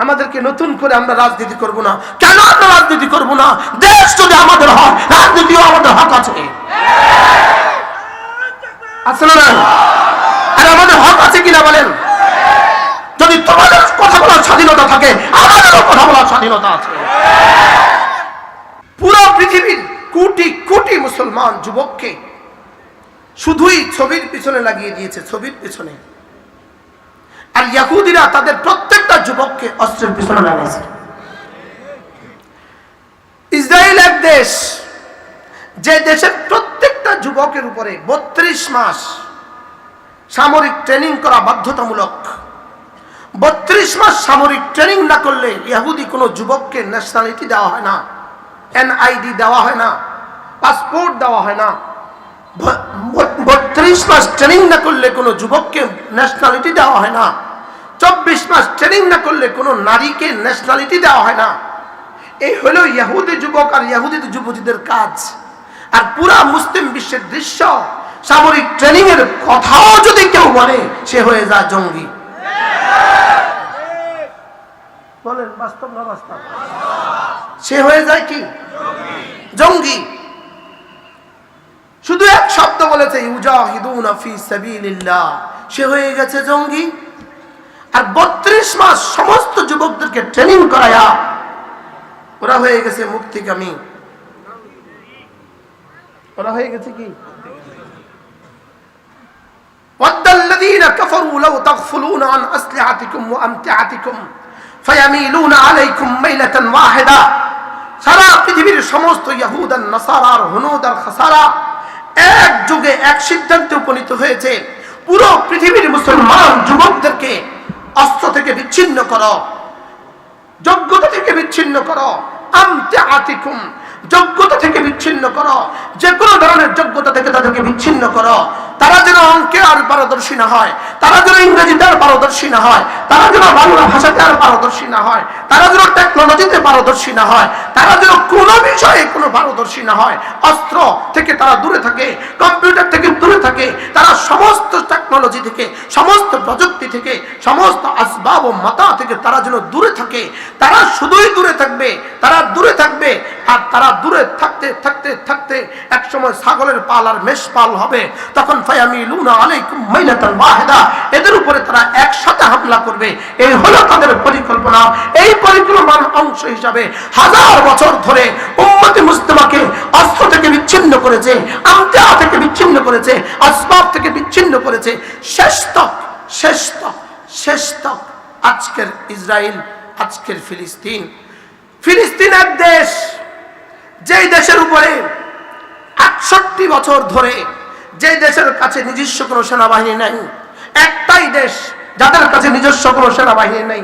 আমাদেরকে নতুন করে আমরা রাজনীতি করব না। কেন আমরা রাজনীতি করব না? দেশ যদি আমাদের হয়, রাজনীতিও আমাদের হক আছে। আসলে না, আর আমাদের হক আছে কিনা বলেন? যদি তোমাদের কথা বলার স্বাধীনতা থাকে, আমাদেরও কথা বলার স্বাধীনতা আছে। পুরো পৃথিবীর কোটি কোটি মুসলমান যুবককে শুধুই ছবির পিছনে লাগিয়ে দিয়েছে, ছবির পিছনে। আর ইহুদিরা তাদের প্রত্যেকটা যুবককে অস্ত্রের পিছনে লাগাইছে। ইসরায়েল এক দেশ, যে দেশের প্রত্যেকটা যুবকের উপরে 32 মাস সামরিক ট্রেনিং করা বাধ্যতামূলক। 32 মাস সামরিক ট্রেনিং না করলে ইহুদি কোনো যুবককে ন্যাশনালিটি দেওয়া হয় না, এনআইডি দেওয়া হয় না, পাসপোর্ট দেওয়া হয় না। 32 মাস ট্রেনিং না করলে কোনো যুবককে ন্যাশনালিটি দেওয়া হয় না। 24 মাস ট্রেনিং না করলে কোনো নারীকে ন্যাশনালিটি দেওয়া হয় না। এই হলো ইহুদি যুবক আর ইহুদি যুবতীদের কাজ। আর পুরা মুসলিম বিশ্বের দৃশ্য, সামরিক ট্রেনিং এর কথাও যদি কেউ বলে, সে হয়ে যায় জঙ্গি। বলেন বাস্তব না বাস্তব? সে হয়ে যায় কি? জঙ্গি। শুধু এক শব্দ বলেছে ইউজাহিদুনা ফি সাবিলিল্লাহ, সে হয়ে গেছে জঙ্গি। আর 32 মাস সমস্ত যুবকদেরকে ট্রেনিং করায়া ওরা হয়ে গেছে মুক্তিকামী। ওরা হয়ে গেছে কি? ওয়াদাল্লাযীনা কাফারু লাউ তাগফুলুনা আন আসলিহাতিকুম ওয়া আমতিআতিকুম ফায়ামিলুনা আলাইকুম মাইলাতান ওয়াহিদা। সারা পৃথিবীর সমস্ত ইহুদ আর নাসারা আর হুনুদ আর খাসারা এক যুগে এক সিদ্ধান্তে উপনীত হয়েছে, পুরো পৃথিবীর মুসলমান যুবকদেরকে অস্ত্র থেকে বিচ্ছিন্ন করো, যোগ্যতা থেকে বিচ্ছিন্ন করো, আমতিআতিকুম, যোগ্যতা থেকে বিচ্ছিন্ন করো, যে কোনো ধরনের যোগ্যতা থেকে তাদেরকে বিচ্ছিন্ন করো। তারা যেন অঙ্কে আর পারদর্শী না হয়, তারা যেন ইংরেজিতে আর পারদর্শী না হয়, তারা যেন বাংলা ভাষাতে আর পারদর্শী না হয়, তারা যেন টেকনোলজিতে পারদর্শী না হয়, তারা যেন কোনো বিষয়ে কোনো পারদর্শী না হয়। অস্ত্র থেকে তারা দূরে থাকে, কম্পিউটার থেকে দূরে থাকে, তারা সমস্ত টেকনোলজি থেকে, সমস্ত প্রযুক্তি থেকে, সমস্ত আসবাব ও মাতা থেকে তারা যেন দূরে থাকে। তারা শুধুই দূরে থাকবে, তারা দূরে থাকবে। আর তারা দূরে থাকতে থাকতে থাকতে এক সময় ছাগলের পাল আর মেষ পাল হবে, তখন ফায়ামিলুনা আলাইকুম মাইলাতান ওয়াহিদা, এদের উপরে তারা একসাথে হামলা করবে। এই হলো তাদের পরিকল্পনা। এই পরিকল্পনার অংশ হিসাবে 1000 বছর ধরে উম্মতে মুসলিমাকে অস্ত্র থেকে বিচ্ছিন্ন করেছে, আমতিআ থেকে বিচ্ছিন্ন করেছে, আসবাব থেকে বিচ্ছিন্ন করেছে। শেষ তক আজকের ইসরায়েল, আজকের ফিলিস্তিন। ফিলিস্তিন এক দেশ, যেই দেশের উপরে 68 বছর ধরে, যে দেশের কাছে নিজস্ব কোনো সেনাবাহিনী নাই। একটাই দেশ যাদের কাছে নিজস্ব কোনো সেনাবাহিনী নাই,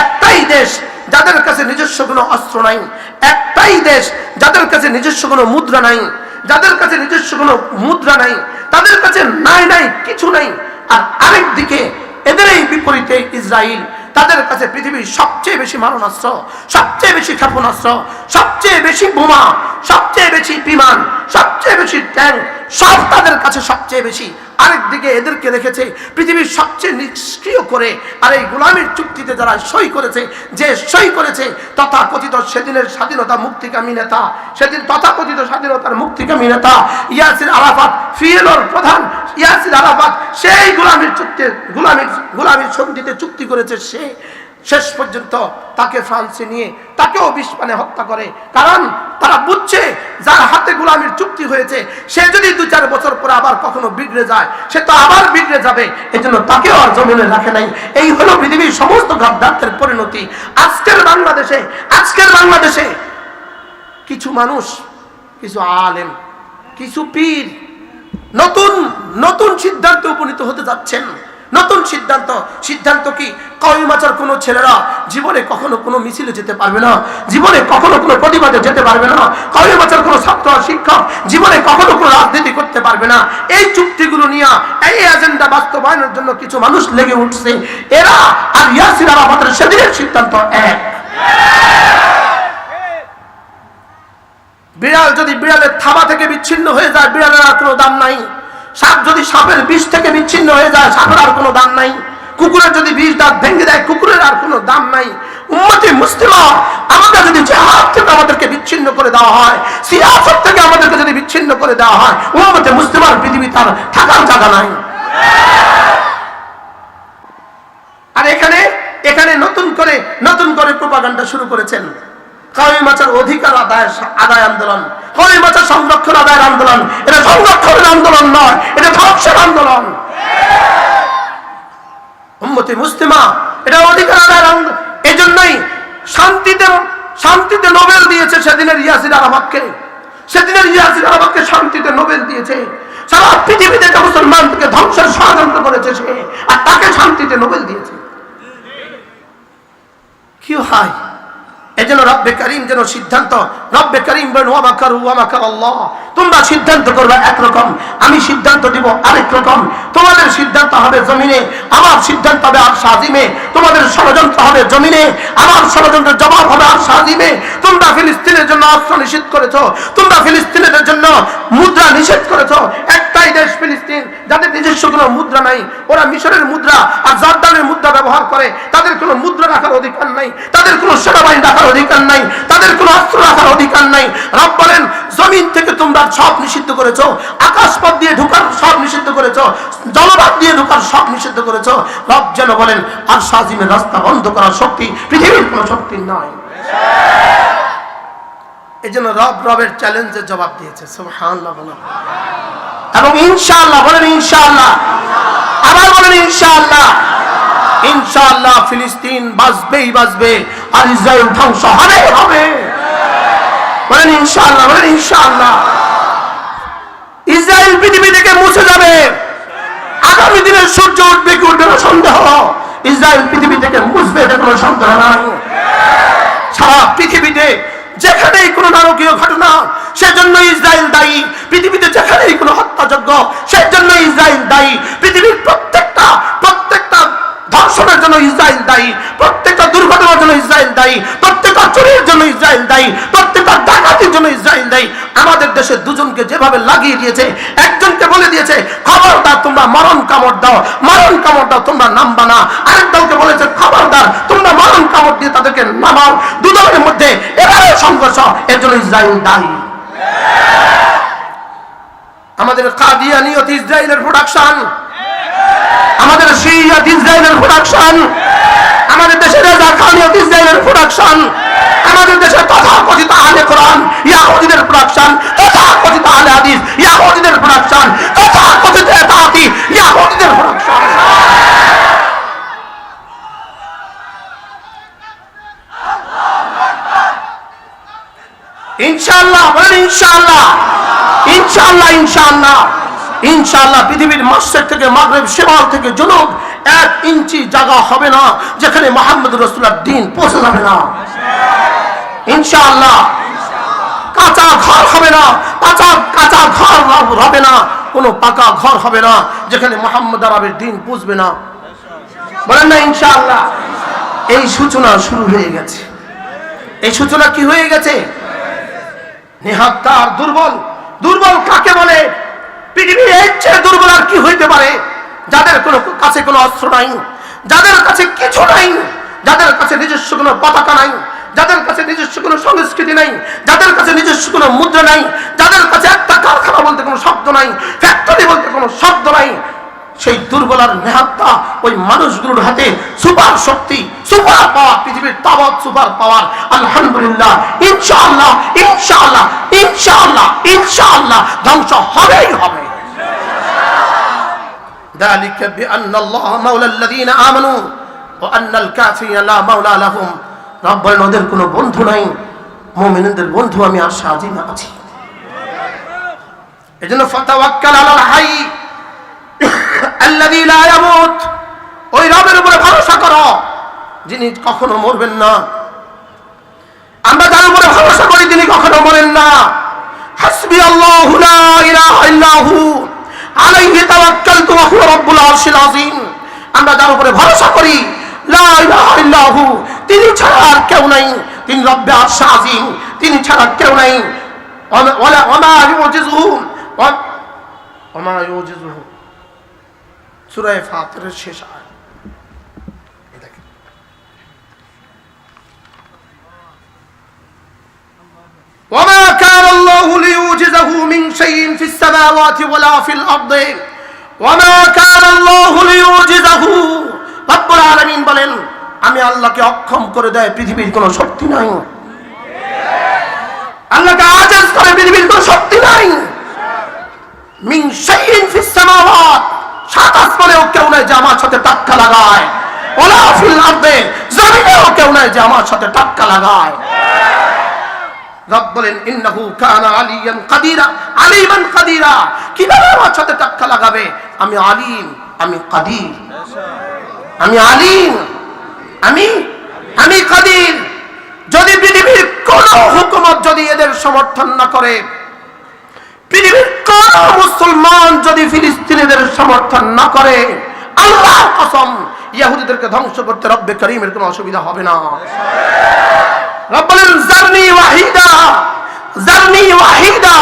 একটাই দেশ যাদের কাছে নিজস্ব কোনো অস্ত্র নাই, একটাই দেশ যাদের কাছে নিজস্ব কোনো মুদ্রা নাই, যাদের কাছে নিজস্ব কোনো মুদ্রা নাই, তাদের কাছে নাই কিছু নাই। আর আরেক দিকে এদের এই বিপরীতে ইসরায়েল, তাদের কাছে পৃথিবীর সবচেয়ে বেশি মারণাস্ত্র, সবচেয়ে বেশি ক্ষেপণাস্ত্র, সবচেয়ে বেশি বোমা, সবচেয়ে বেশি বিমান, সবচেয়ে বেশি ট্যাঙ্ক, সব তাদের কাছে সবচেয়ে বেশি। আরেকদিকে এদেরকে রেখেছে পৃথিবীর সবচেয়ে নিষ্ক্রিয় করে। আর এই গোলামীর চুক্তিতে যারা সই করেছে, যে সই করেছে তথাকথিত সেদিনের স্বাধীনতা মুক্তিকামী নেতা, সেদিন তথাকথিত স্বাধীনতার মুক্তিকামী নেতা ইয়াসির আরাফাত, পিএলওর প্রধান ইয়াসির আরাফাত, সেই গোলামীর চুক্তি, গোলামীর সন্ধিতে চুক্তি করেছে। সে শেষ পর্যন্ত তাকে ফ্রান্সে নিয়ে তাকেও 20 পানে হত্যা করে। কারণ তারা বুঝছে যার হাতে গোলামীর চুক্তি হয়েছে, সে যদি 2-4 বছর পরে আবার কখনো বিগড়ে যায়, সে তো আবার বিগড়ে যাবে। এই জন্য তাকেও আর জমিনে রাখে নাই। এই হলো পৃথিবীর সমস্ত গাদ্দারদের পরিণতি। আজকের বাংলাদেশে কিছু মানুষ, কিছু আলেম, কিছু পীর নতুন সিদ্ধান্তে উপনীত হতে যাচ্ছেন। নতুন সিদ্ধান্ত কি? কওমিমাচার কোনো ছেলেরা জীবনে কখনো কোনো মিছিলে যেতে পারবে না, জীবনে কখনো কোনো প্রতিবাদে যেতে পারবে না। কওমিমাচার কোনো ছাত্র আর শিক্ষক জীবনে কখনো কোনো রাজনীতি করতে পারবে না। এই চুক্তিগুলো নিয়ে এই এজেন্ডা বাস্তবায়নের জন্য কিছু মানুষ লেগে উঠছে। এরা আর ইয়াসির আরাফাতের সেদিনের সিদ্ধান্ত এক। বিড়াল যদি বিড়ালের থাবা থেকে বিচ্ছিন্ন হয়ে যায়, বিড়ালের আর কোনো দাম নাই। সাপ যদি সাপের বিষ থেকে বিচ্ছিন্ন হয়ে যায়, সাপের আর কোনো দাম নাই। কুকুরের যদি 20 দাঁত ভেঙে দেয়, কুকুরের আর কোনো দাম নাই। উম্মতে মুসলিমা, আমরা যদি জিহাদ থেকে আমাদেরকে বিচ্ছিন্ন করে দেওয়া হয়, সিয়াসত থেকে আমাদেরকে যদি বিচ্ছিন্ন করে দেওয়া হয়, উম্মতে মুসলিমার পৃথিবী তার থাকার জায়গা নাই। আর এখানে নতুন করে প্রোপাগান্ডা শুরু করেছেন। কাউমি মাছের অধিকার আদায় আন্দোলন, কাউমি মাছের সংরক্ষণ আদায়ের আন্দোলন। এটা সংরক্ষণের আন্দোলন নয়, এটা ধ্বংসের আন্দোলন। উম্মতে মুসলিমা, এটা অধিকার আদায়ের আন্দোলন। এই জন্যই শান্তিতে নোবেল দিয়েছে সেদিনের ইয়াসির আরাফাতকে শান্তিতে নোবেল দিয়েছে। সারা পৃথিবী থেকে মুসলমানকে ধ্বংসের ষড়যন্ত্র করেছে সে, আর তাকে শান্তিতে নোবেল দিয়েছে। কি হয়? এজন্য রব্বে কারীম যেন সিদ্ধান্ত, রব্বে কারীম বলেন ওয়া মাকারু ওয়া মাকারাল্লাহ, তোমরা সিদ্ধান্ত করবে একরকম, আমি সিদ্ধান্ত দিব আরেক রকম। তোমাদের সিদ্ধান্ত হবে জমিনে, আমার সিদ্ধান্ত হবে আরশ আজিমে। তোমাদের ষড়যন্ত্র হবে জমিনে, আমার ষড়যন্ত্রের জবাব হবে আরশ আজিমে। তোমরা ফিলিস্তিনের জন্য অস্ত্র নিষেধ করেছো, তোমরা ফিলিস্তিনের জন্য মুদ্রা নিষেধ করেছো। একটাই দেশ ফিলিস্তিন, যাদের নিজস্ব কোনো মুদ্রা নাই। ওরা মিশরের মুদ্রা আর জর্দানের মুদ্রা ব্যবহার করে। তাদের কোনো মুদ্রা রাখার অধিকার নাই, তাদের কোনো সেনাবাহিনী রাখার অধিকার নাই, তাদের কোনো অস্ত্র রাখার অধিকার নাই। রব বলেন জমিন থেকে তোমরা সব নিষিদ্ধ করেছো, আকাশপথ দিয়ে ঢোকার সব নিষিদ্ধ করেছো, জলপথ দিয়ে ঢোকার সব নিষিদ্ধ করেছো। রব যেন বলেন আরশ আজিমের রাস্তা বন্ধ করার শক্তি পৃথিবীর কোনো শক্তি নয়। এই জন্য রবের চ্যালেঞ্জের জবাব দিয়েছে। সুবহানাল্লাহ বলেন, এবং ইনশাআল্লাহ বলেন, ইনশাআল্লাহ আবার বলেন ইনশাআল্লাহ। ইনশাআল্লাহ ফিলিস্তিন বাঁচবে আর ইসরায়েল ধ্বংস হবে। বলেন ইনশাআল্লাহ, বলেন ইনশাআল্লাহ। ইসরায়েল পৃথিবী থেকে মুছে যাবে। আগামী দিনে সূর্য উঠবে কি উঠবে না সন্দেহ, ইসরায়েল পৃথিবী থেকে মুছবে, এটা কোনো সন্দেহ নাই। সারা পৃথিবীতে যেখানেই কোনো নারকীয় ঘটনা, সেজন্য ইসরায়েল দায়ী। পৃথিবীতে যেখানেই কোনো হত্যাযজ্ঞ, সেজন্য ইসরায়েল দায়ী। পৃথিবীর প্রত্যেকটা ধর্ষণের জন্য ইসরায়েল দায়ী, প্রত্যেকটা দুর্ঘটনার জন্য ইসরায়েল দায়ী, প্রত্যেকটা চুরির জন্য ইসরায়েল দায়ী, প্রত্যেকটা ডাকাতির জন্য ইসরায়েল দায়ী। আমাদের দেশে দুজনকে যেভাবে লাগিয়ে দিয়েছে, একজনকে বলে দিয়েছে খবরদার তোমরা মরণ কামড় দাও, তোমরা নামবা না। আরেক দলকে বলেছে খবরদার তোমরা মরণ কামড় দিয়ে তাদেরকে নামাও। দুদলের মধ্যে এবারে সংঘর্ষ, এর জন্য ইসরায়েল দায়ী। আমাদের কাদিয়ানিয়ত ইসরায়েলের প্রোডাকশন, আমাদের শিয়াত ইসরায়েলের প্রোডাকশন, আমাদের দেশের রাজাকানিয়ত ইসরায়েলের প্রোডাকশন, আমাদের দেশের তথাকথিত আহলে কোরআন ইয়াহুদীদের প্রোডাকশন, তথাকথিত আহলে হাদিস ইয়াহুদীদের প্রোডাকশন, তথাকথিত ইতাআতি ইয়াহুদীদের প্রোডাকশন। ইনশাআল্লাহ বলেন ইনশাআল্লাহ, ইনশাআল্লাহ, ইনশাআল্লাহ, ইনশাআল্লাহ। পৃথিবীর মাশরিক থেকে মাগরিব, শিমাল থেকে জুনুব 1 ইঞ্চি জায়গা হবে না যেখানে মুহাম্মদ রাসূলুল্লাহর দ্বীন পৌঁছে যাবে না। ইনশাআল্লাহ। কাঁচা ঘর হবে না, কাঁচা ঘর হবে না, কোনো পাকা ঘর হবে না যেখানে মুহাম্মদ আরবের দ্বীন পৌঁছবে না। বলেন না ইনশাআল্লাহ। এই সূচনা শুরু হয়ে গেছে। এই সূচনা কি হয়ে গেছে? নিহত্তার দুর্বল কাকে বলে? পৃথিবীর এর চেয়ে দুর্বল আর কি হইতে পারে? যাদের কোনো কাছে কোনো অস্ত্র নাই, যাদের কাছে কিছু নাই, যাদের কাছে নিজস্ব কোনো পতাকা নাই, যাদের কাছে নিজস্ব কোনো সংস্কৃতি নাই, যাদের কাছে নিজস্ব কোনো মুদ্রা নাই, যাদের কাছে একটা কারখানা বলতে কোনো শব্দ নাই, ফ্যাক্টরি বলতে কোনো শব্দ নাই, সেই দুর্বল আর নেহাত্তা ওই মানুষগুলোর হাতে সুপার শক্তি, সুপার পাওয়ার, পৃথিবীর তাবৎ সুপার পাওয়ার। আলহামদুলিল্লাহ, ইনশাআল্লাহ, ইনশাআল্লাহ, ইনশাআল্লাহ, ইনশাআল্লাহ ধ্বংস হবেই হবে। ذلك بأن الله مولى الذين آمنوا وأن الكافرين لا مولى لهم। রব বলেন ওদের কোনো বন্ধু নাই, মুমিনদের বন্ধু আমি আরশ আজিমে আছি। এজন্য ফাতাওয়াক্কাল আলাল হাই আল্লাযী লা ইয়ামুত, ওই রবের উপরে ভরসা করো যিনি কখনো মরবেন না। আমরা যার উপরে ভরসা করি তিনি কখনো মরেন না। হাসবি আল্লাহু লা ইলাহা ইল্লাহু আলাইহি তাওয়াক্কালতু ওয়া হুয়া রাব্বুল আরশিল আযীম। আমরা যার উপরে ভরসা করি লা ইলাহা ইল্লাহু, তিনি ছাড়া আর কেউ নাই, তিনি রব্বে আরশ আযীম, তিনি ছাড়া কেউ নাই। ওয়ামা ইউজিজুহু সূরা ফাতিরের শেষ আয়াত। له من شيء في السماوات ولا في الأرض وما كان الله ليعجزه رب العالمين বলেন আমি আল্লাহকে অক্ষম করে দেয় পৃথিবীর কোনো শক্তি নাই আল্লাহকে আজিজ করে পৃথিবীর কোনো শক্তি নাই মিন শাইইন ফিস সামাওয়াত সাত আসমানেও কেউ নাই যে আমার সাথে টাক্কা লাগায় ওয়ালা ফিল আরদে জমিনেও কেউ নাই যে আমার সাথে টাক্কা লাগায় রব বলেন ইন্নাহু কানা আলিয়ান কাদিরা আলিমান কাদিরা কিভাবে আমার সাথে টাক্কা লাগাবে আমি আলিম আমি কাদির আমি আলিম আমি কাদির যদি পৃথিবীর কোন হুকুমত যদি এদের সমর্থন না করে পৃথিবীর কোন মুসলমান যদি ফিলিস্তিনিদের সমর্থন না করে আল্লাহর কসম ইহুদিদেরকে ধ্বংস করতে রব্বে করিমের কোনো অসুবিধা হবে না রব বলেন জারনি ওয়াহিদা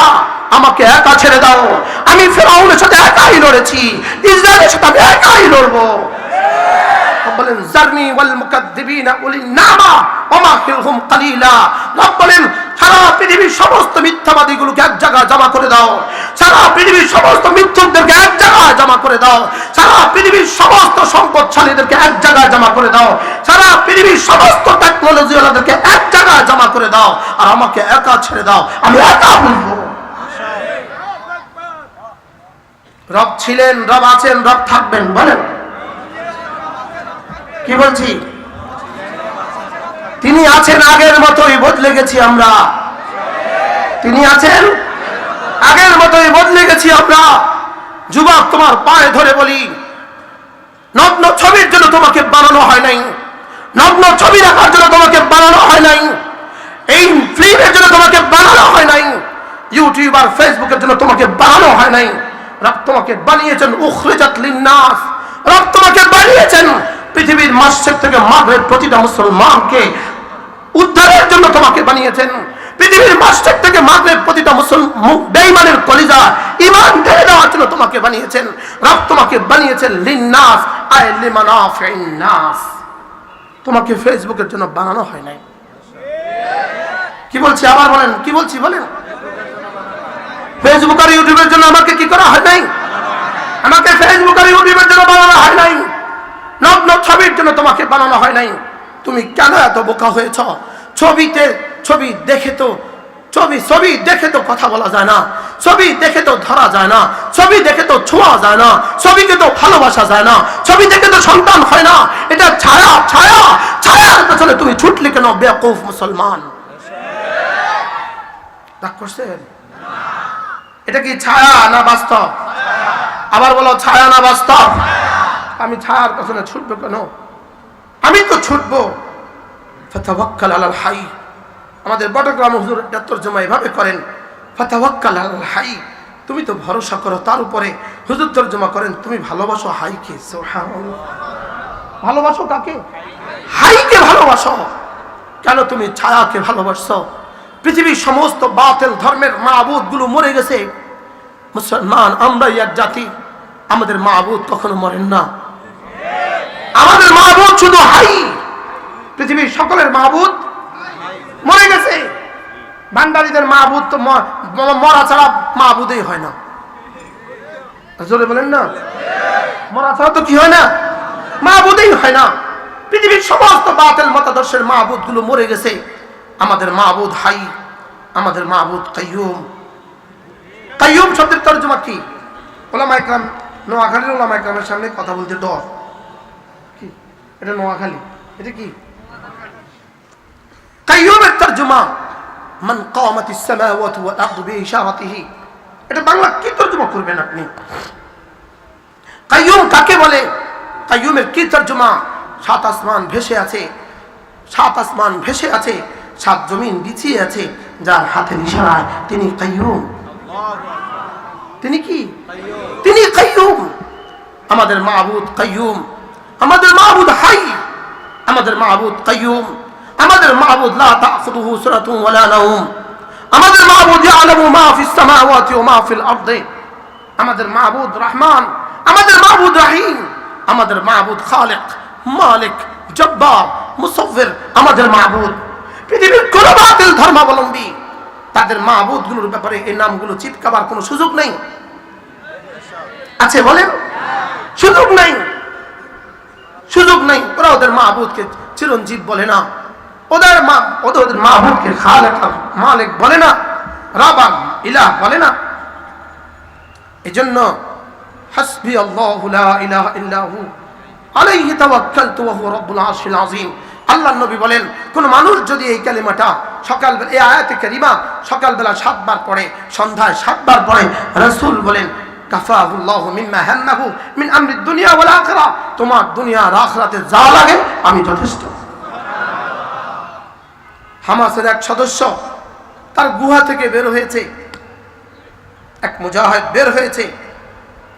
আমাকে একা ছেড়ে দাও আমি ফিরআউনের সাথে একাই লড়েছি ইসরায়েলের সাথে আমি একাই লড়বো বলেন জারনি ওয়াল মুকাদ্দিবিনা উলিন নামা ওমা ফিলহুম কালিলা রব বলেন সারা পৃথিবীর সমস্ত মিথ্যাবাদীগুলোকে এক জায়গায় জমা করে দাও সারা পৃথিবীর সমস্ত মিথ্যুকদেরকে এক জায়গায় জমা করে দাও সারা পৃথিবীর সমস্ত সম্পদশালীদেরকে এক জায়গায় জমা করে দাও সারা পৃথিবীর সমস্ত টেকনোলজিওয়ালাদেরকে এক জায়গায় জমা করে দাও আর আমাকে একা ছেড়ে দাও আমি একা বলবো রব ছিলেন রব আছেন রব থাকবেন বলেন কি বলছি তিনি আছেন আগের মতোই বদলে গেছি আমরা তিনি আছেন আগের মতোই বদলে গেছি আমরা যুবক তোমার পায়ে ধরে বলি নগ্ন ছবির জন্য তোমাকে বানানো হয় নাই নগ্ন ছবি রাখার জন্য তোমাকে বানানো হয় নাই এই ফিল্মের জন্য তোমাকে বানানো হয় নাই ইউটিউব আর ফেসবুকের জন্য তোমাকে বানানো হয় নাই রব তোমাকে বানিয়েছেন উখরিজাত লিন্নাস রব তোমাকে বানিয়েছেন পৃথিবীর মাসের থেকে মাগরিব প্রতিটা মুসলমানকে উদ্ধারের জন্য তোমাকে বানিয়েছেন পৃথিবীর মাসের থেকে মাগরিব প্রতিটা মুসলমান বেঈমানের কলিজা ঈমান ঢেলে দেওয়ার জন্য তোমাকে বানিয়েছেন রব তোমাকে বানিয়েছেন লিন্নাস আই লিমানাফিন নাস তোমাকে ফেসবুকের জন্য বানানো হয় নাই কি বলছি আবার বলেন কি বলছি বলেন ফেসবুক আর ইউটিউবের জন্য আমাকে কি করা হয় নাই আমাকে ফেসবুক আর ইউটিউবের জন্য বানানো হয় নাই নগ্ন ছবির জন্য তোমাকে বানানো হয় নাই তুমি কেন এত বোকা হয়েছ ছবি দেখে তো কথা বলা যায় না ছবি দেখে তো ধরা যায় না ছবি দেখে তো ছোঁয়া যায় না ছবিকে তো ভালোবাসা যায় না ছবি দেখে তো সন্তান হয় না এটা ছায়ার পেছনে তুমি ছুটলে কেন বেয়াকুফ মুসলমান রাগ করছেন এটা কি ছায়া না বাস্তব আবার বলো ছায়া না বাস্তব আমি ছায়ার পেছনে ছুটবো কেন আমি তো ছুটবো ফাতাওয়াক্কাল আলাল হাই আমাদের বটগ্রাম হুজুর তরজমা এভাবে করেন ফাতাওয়াক্কাল আলাল হাই তুমি তো ভরসা করো তার উপরে হুজুর তরজমা করেন তুমি ভালোবাসো হাইকে সুবহানাল্লাহ ভালোবাসো কাকে হাইকে ভালোবাসো কেন তুমি ছায়াকে ভালোবাসো পৃথিবীর সমস্ত বাতিল ধর্মের মাবুদ গুলো মরে গেছে মুসলমান আমরাই এক জাতি আমাদের মাবুদ কখনো মরেন না আমাদের মাবুদ শুধু হাই পৃথিবীর সকলের মাবুদ মরে গেছে ভান্ডারীদের মাবুদ তো মরা ছাড়া মাবুদই হয় না জোরে বলেন না মরা ছাড়া তো কি হয় না মাবুদই হয় না পৃথিবীর সমস্ত বাতিল মতাদর্শের মাবুদ গুলো মরে গেছে আমাদের মাবুদ হাই আমাদের মাবুদ কাইয়ুম কাইয়ুম শব্দের তরজমা কি ওলামা ইকরাম নোয়াখালীর ওলামা ইকরামের সামনে কথা বলতে ডর কি এটা নোয়াখালী এটা কি কাইয়ুমের তরজমা মান কামাতিস সামাওয়াতু ওয়াল আরদু বিইশারাতিহি এটা বাংলা কি তরজমা করবেন আপনি কাইয়ুম কাকে বলে কাইয়ুমের কি তরজমা সাত আসমান ভেসে আছে সাত জমিন বিছিয়ে আছে যার হাতের ইশারায় তিনি কাইয়ুম তিনি কি তিনি কাইয়ুম আমাদের মাবুদ কাইয়ুম আমাদের মাবুদ হাই আমাদের মাবুদ কাইয়ুম আমাদের মাবুদ লা তাখুযুহু সিনাতুন ওয়ালা নাওম আমাদের মাবুদ ইয়ালামু মা ফিস সামাওয়াতি ওয়া মা ফিল আরদি আমাদের মাবুদ রহমান আমাদের মাবুদ রহিম আমাদের মাবুদ খালিক মালিক জব্বার মুসাফির আমাদের মাবুদ পৃথিবীর কোন বাতিল ধর্মাবলম্বী তাদের মাবুদগুলোর ব্যাপারে এই নামগুলো চিৎকাবার কোনো সুযোগ নেই? আছে বলেন? সুযোগ নাই, সুযোগ নাই। ওরা ওদের মাবুদকে চিরঞ্জীব বলে না, ওদের মাবুদকে খালেক আর মালিক বলে না, রাব ইলাহ বলে না। এজন্য হাসবি আল্লাহু লা ইলাহা ইল্লা হু আলাইহি তাওয়াক্কালতু ওয়া হুয়া রাব্বুল আরশিল আযীম। আল্লাহর নবী বলেন, কোন মানুষ যদি এই কালিমাটা সকালবেলা, এই আয়াতে কারিমা সকালবেলা 7 বার পড়ে, সন্ধ্যায় 7 বার পড়ে, রাসূল বলেন কাফাহুল্লাহু মিম্মা হাম্মাহু মিন আমরিদ দুনিয়া ওয়াল আখিরাহ, তোমার দুনিয়া আর আখিরাতে যা লাগে আমি যথেষ্ট। হামাসের এক সদস্য তার গুহা থেকে বের হয়েছে, এক মুজাহিদ বের হয়েছে,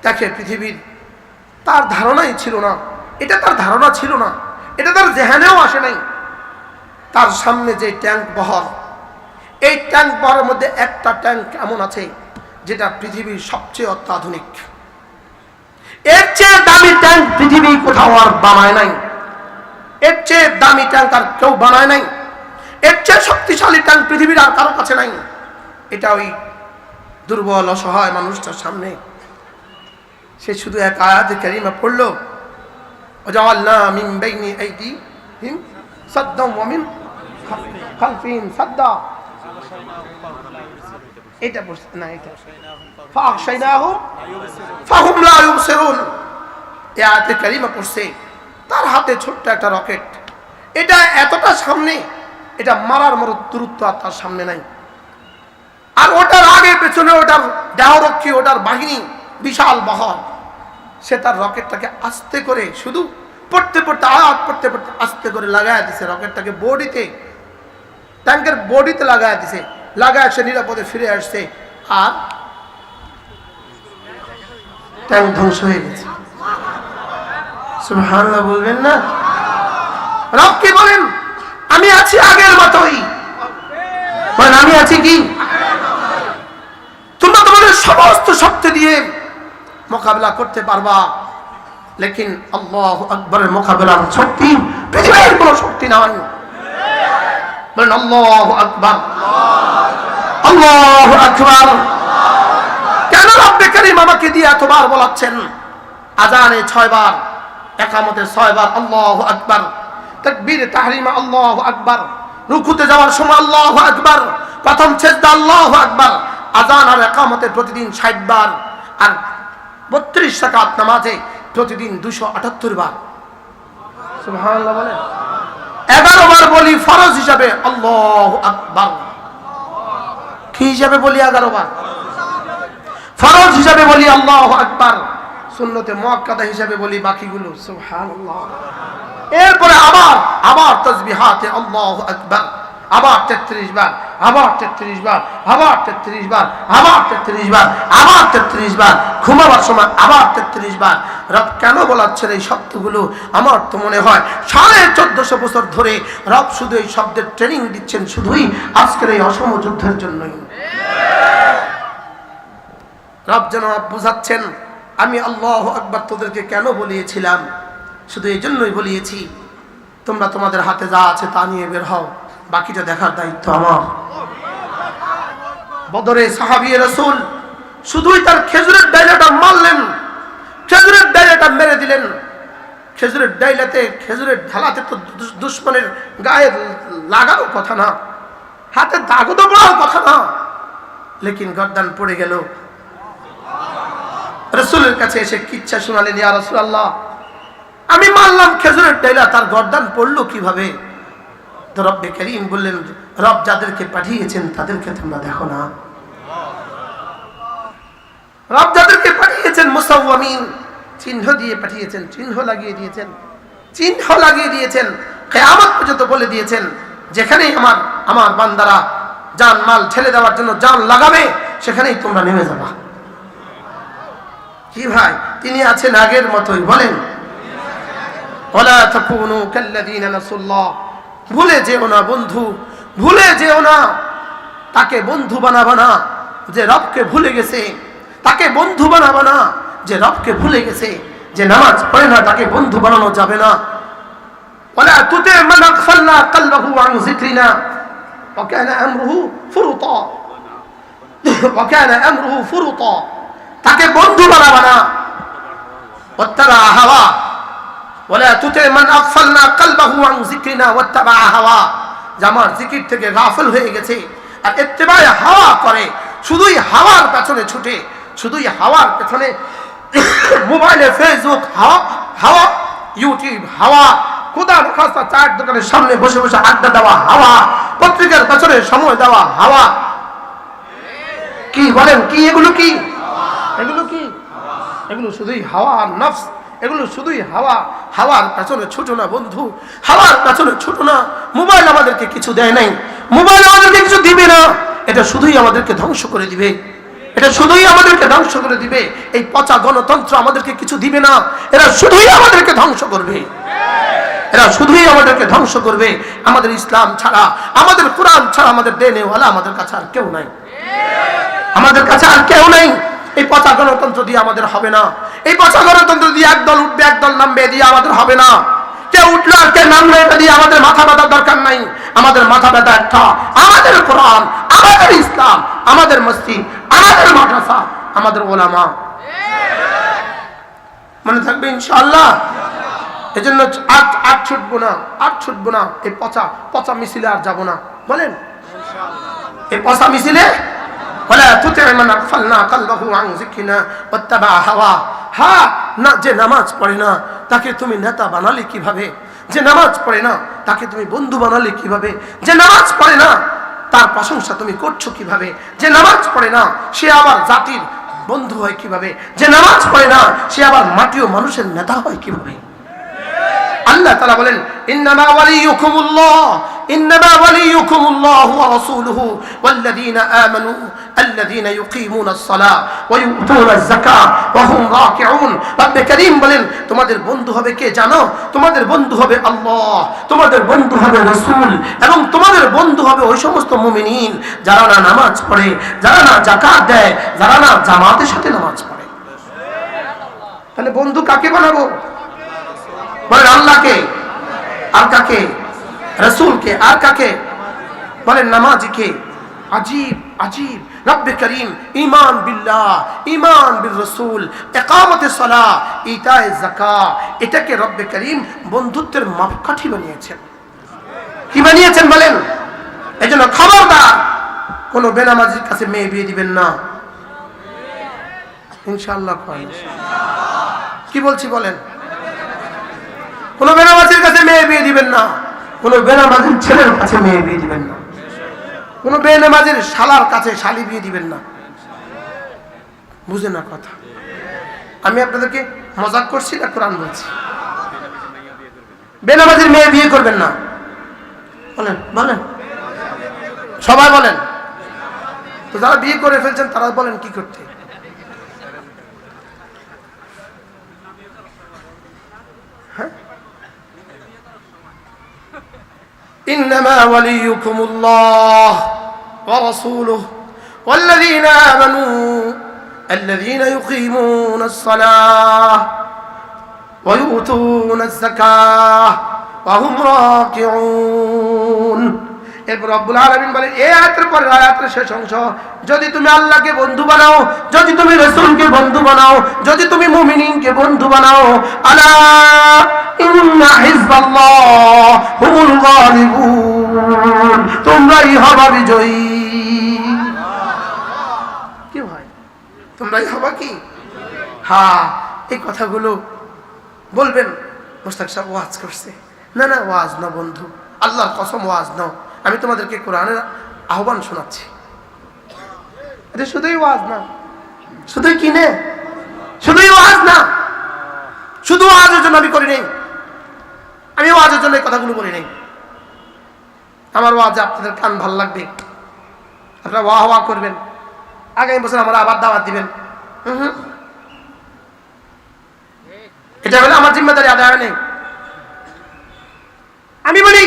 দেখে পৃথিবীর তার ধারণাই ছিল না, এটা তার ধারণা ছিল না, এটা তার জেহানেও আসে নাই। তার সামনে যে ট্যাঙ্ক বহর, এই ট্যাঙ্ক বহরের মধ্যে একটা ট্যাঙ্ক এমন আছে যেটা পৃথিবীর সবচেয়ে অত্যাধুনিক। এর চেয়ে দামি ট্যাঙ্ক পৃথিবী কোথাও আর বানায় নাই, এর চেয়ে দামি ট্যাঙ্ক আর কেউ বানায় নাই, এর চেয়ে শক্তিশালী ট্যাঙ্ক পৃথিবীর আর কারো কাছে নাই। এটা ওই দুর্বল অসহায় মানুষটার সামনে সে শুধু এক আয়াতে কারিমা পড়লো, ওয়াজআলনা মিন বাইনি আইদিহিম সাদ্দাম ওয়া মিন খালফিহিম সাদ্দা, এটা পড়ছে না, এটা ফাখশাইনাহুম ফাহুম লা ইউবসিরুন। এই আয়াতে কারিমা পড়ছে, তার হাতে ছোট্ট একটা রকেট, এটা এতটা সামনে, এটা মারার মতো দূরত্ব আর তার সামনে নাই। আর ওটার আগে পেছনে ওটার দেহরক্ষী, ওটার বাহিনী বিশাল বহর। সে তার রকেটটাকে আস্তে করে শুধু পড়তে পড়তে আয়াত পড়তে পড়তে আস্তে করে লাগায় দিছে, রকেটটাকে বডিতে, ট্যাঙ্কের বডিতে লাগায় দিছে, লাগায় সে নিরাপদে ফিরে আসছে, আর ট্যাঙ্ক ধ্বংস হয়ে গেছে। সুবহানাল্লাহ বলবেন না? রব কি বলেন? আমি আছি আগের মতোই, বলেন আমি আছি কি? তোমরা তোমাদের সমস্ত শক্তি দিয়ে মোকাবেলা করতে পারবা, লেকিন আল্লাহু আকবরের মোকাবেলার শক্তি পৃথিবীর কোনো শক্তি নাই। বলেন আল্লাহু আকবার, আল্লাহু আকবার। কেন রব্বে কারীম আমাকে দিয়ে এতবার বলাচ্ছেন? আজানে 6 বার, ইকামতে 6 বার আল্লাহু আকবার, তাকবীরে তাহরিমা আল্লাহু আকবার, রুকুতে যাওয়ার সময় আল্লাহু আকবার, প্রথম সিজদা আল্লাহু আকবার। আজান আর ইকামতে প্রতিদিন 60 বার, আর 32 রাকাত নামাজে প্রতিদিন 278 বার। সুবহানাল্লাহ বলেন। 11 বার বলি ফরজ হিসাবে আল্লাহু আকবার। কি হিসাবে বলি? 11 বার ফরজ হিসাবে বলি আল্লাহু আকবার, সুন্নতে মুআক্কাদা হিসাবে বলি বাকিগুলো সুবহানাল্লাহ। এরপরে আবার তাসবিহাতে আল্লাহু আকবার, আবার 33 বার, আবার 33 বার, আবার 33 বার, আবার 33 বার, আবার 33 বার, ঘুমাবার সময় আবার 33 বার। রব কেন বলাচ্ছেন এই শব্দগুলো? আমার তো মনে হয় 1450 বছর ধরে রব শুধু এই শব্দের ট্রেনিং দিচ্ছেন, শুধুই আজকের এই অসম যুদ্ধের জন্যই। রব যেন বুঝাচ্ছেন, আমি আল্লাহু আকবার তোদেরকে কেন বলিয়েছিলাম? শুধু এই জন্যই বলিয়েছি, তোমরা তোমাদের হাতে যা আছে তা নিয়ে বের হও, বাকিটা দেখার দায়িত্ব আমার। বদরে সাহাবী রাসূল শুধুই তার খেজুরের ডাইলাটা মারলেন, খেজুরের ডাইলাটা মেরে দিলেন। খেজুরের ডাইলাতে, খেজুরের ঢালাতে তো দুশমনের গায়ে লাগারও কথা না, হাতে দাগও তো পড়ার কথা না, লেকিন গর্দান পড়ে গেল। রাসূলের কাছে এসে কিচ্ছা শোনালেন, ইয়া রাসূলুল্লাহ আমি মারলাম খেজুরের ডাইলা, তার গর্দান পড়লো কিভাবে? তো রব্বে কারীম বললেন, রব যাদেরকে পাঠিয়েছেন তাদেরকে তোমরা দেখো না? রব যাদেরকে পাঠিয়েছেন মুসাওয়ামিন, চিহ্ন দিয়ে পাঠিয়েছেন, চিহ্ন লাগিয়ে দিয়েছেন, চিহ্ন লাগিয়ে দিয়েছেন, কিয়ামত পর্যন্ত বলে দিয়েছেন যেখানেই আমার বান্দারা জান মাল ছেড়ে দেওয়ার জন্য জান লাগাবে সেখানেই তোমরা নেমে যাবা। কি ভাই, তিনি আছেন আগের মতোই। বলেন ওয়ালা তাকুনু কাল্লাযীনা নাসুল্লাহ, ভুলে যেও না বন্ধু, ভুলে যেও না। তাকে বন্ধু বানাবা না যে রবকে ভুলে গেছে, তাকে বন্ধু বানাবা না যে রবকে ভুলে গেছে। যে নামাজ পড়ে না তাকে বন্ধু বানানো যাবে না। ওয়ালা তুতি মান আগফালনা কলবহু আন যিকরিনা ওয়া কানা আমরুহু ফুরুতা, وكان امره فرطا তাকে বন্ধু বানাবা না واتبع هواه ولا تطع من اغفلنا قلبه عن ذكرنا واتبع هواه জামার জিকির থেকে গাফিল হয়ে গেছে আর ইত্তেবায়ে হাওয়া করে শুধুই হাওয়ার পেছনে ছুটে শুধুই হাওয়ার পেছনে মোবাইলে ফেসবুক হাওয়া ইউটিউব হাওয়া খোদা মুখাস্তা চায়ের দোকানের সামনে বসে বসে আড্ডা দেওয়া হাওয়া পত্রিকার পেছনে সময় দেওয়া হাওয়া কি বলেন কি এগুলো কি এগুলো কি এগুলো শুধুই হাওয়া আর নফস এগুলো শুধুই হাওয়ার পেছনে ছুটো না বন্ধু হাওয়ার পেছনে ছুটো না মোবাইল আমাদেরকে কিছু দেয় নাই মোবাইল আমাদেরকে কিছু দিবে না এটা শুধুই আমাদেরকে ধ্বংস করে দিবে এটা শুধুই আমাদেরকে ধ্বংস করে দিবে এই পচা গণতন্ত্র আমাদেরকে কিছু দিবে না এরা শুধুই আমাদেরকে ধ্বংস করবে এরা শুধুই আমাদেরকে ধ্বংস করবে আমাদের ইসলাম ছাড়া আমাদের কোরআন ছাড়া আমাদের দেনেওয়ালা আমাদের কাছে আর কেউ নাই আমাদের কাছে আর কেউ নাই এই পচা গণতন্ত্র দিয়ে আমাদের হবে না এই পচা গণতন্ত্র দিয়ে একদল উঠবে একদল নামবে দিয়ে আমাদের হবে না কে উঠলো আর কে নামলো এটা দিয়ে আমাদের মাথা ব্যথার দরকার নাই আমাদের মাথা ব্যথা একটা আমাদের কোরআন আমাদের ইসলাম আমাদের মসজিদ আমাদের মাদ্রাসা আমাদের ওলামা মনে থাকবে ইনশাআল্লাহ এজন্য আর ছুটবো না এই পচা মিছিলে আর যাবো না বলেন এই পচা মিছিলে ولا تطع من اغفلنا قلبه عن ذكرنا واتبع هواه না যে নামাজ পড়ে না তাকে তুমি নেতা বানালে কিভাবে যে নামাজ পড়ে না তাকে তুমি বন্ধু বানালে কিভাবে যে নামাজ পড়ে না তার প্রশংসা তুমি করছো কিভাবে যে নামাজ পড়ে না সে আবার জাতির বন্ধু হয় কিভাবে যে নামাজ পড়ে না সে আবার মাটি ও মানুষের নেতা হয় কিভাবে আল্লাহ তাআলা বলেন ইন্নামা ওয়ালিয়ুকুমুল্লাহু ওয়া রাসূলুহু ওয়াল্লাযীনা আমানু আল্লাযীনা ইউকিমুনাস সালাহ ওয়া ইউতুনাজ যাকাত ওয়া হুম রাকিউন রব্বে কারীম বলেন তোমাদের বন্ধু হবে কে জানো তোমাদের বন্ধু হবে আল্লাহ তোমাদের বন্ধু হবে রাসূল এবং তোমাদের বন্ধু হবে ওই সমস্ত মুমিনিন যারা না নামাজ পড়ে যারা না যাকাত দেয় যারা না জামাতের সাথে নামাজ পড়ে তাহলে বন্ধু কাকে বানাবো বলেন আল্লাহকে আর কাকে রাসূলকে আর কাকে বলেন নামাজীকে আজীব রব্বে করিম ঈমান বিল্লাহ ঈমান বির রাসূল ইকামতে সালাহ ইতায়ে যাকাত এটাকে রব্বে করিম বন্ধুত্বের মাপকাঠি বানিয়েছেন কি বানিয়েছেন বলেন এজন্য খবরদার কোন বেনামাজির কাছে মেয়ে বিয়ে দিবেন না ইনশাআল্লাহ কি বলছি বলেন কোন বেনামাজির কাছে মেয়ে বিয়ে দিবেন না কোন বেনামাজির ছেলের কাছে মেয়ে বিয়ে দিবেন না কোন বেনামাজির শালার কাছে শালি বিয়ে দিবেন না বুঝেন না কথা আমি আপনাদেরকে মজাক করছি না কোরআন বলছি বেনামাজির মেয়ে বিয়ে করবেন না বলেন সবাই বলেন তো যারা বিয়ে করে ফেলছেন তারা বলেন কি করতে إنما وليكم الله ورسوله والذين آمنوا الذين يقيمون الصلاة ويؤتون الزكاة وهم راكعون এরপর রব্বুল আলামিন বলেন এই আয়াতের পরে আয়াতের শেষ অংশ যদি তুমি আল্লাহকে বন্ধু বানাও যদি তুমি রাসূলকে বন্ধু বানাও যদি তুমি মুমিনিনকে বন্ধু বানাও আলা ইন্না হিজবাল্লাহ হুমুল গালিবুন তোমরাই হবে বিজয়ী কি ভাই তোমরাই হবে কি হ্যাঁ এই কথাগুলো বলবেন মুস্তাক সাহেব ওয়াজ করছে না ওয়াজ না বন্ধু আল্লাহর কসম ওয়াজ না আমি তোমাদেরকে কোরআনের আহ্বান শোনাচ্ছি এটা শুধুই ওয়াজ না শুধুই কিনে শুধুই ওয়াজ না শুধু ওয়াজের জন্য আমি করি নাই আমি ওয়াজের জন্য এই কথাগুলো বলি নাই আমার ওয়াজে আপনাদের কান ভাল লাগবে আপনারা ওয়া করবেন আগামী বছর আমরা আবার দাওয়াত দিবেন এটা হলে আমার জিম্মেদারি আদায় হয় নাই আমি বলি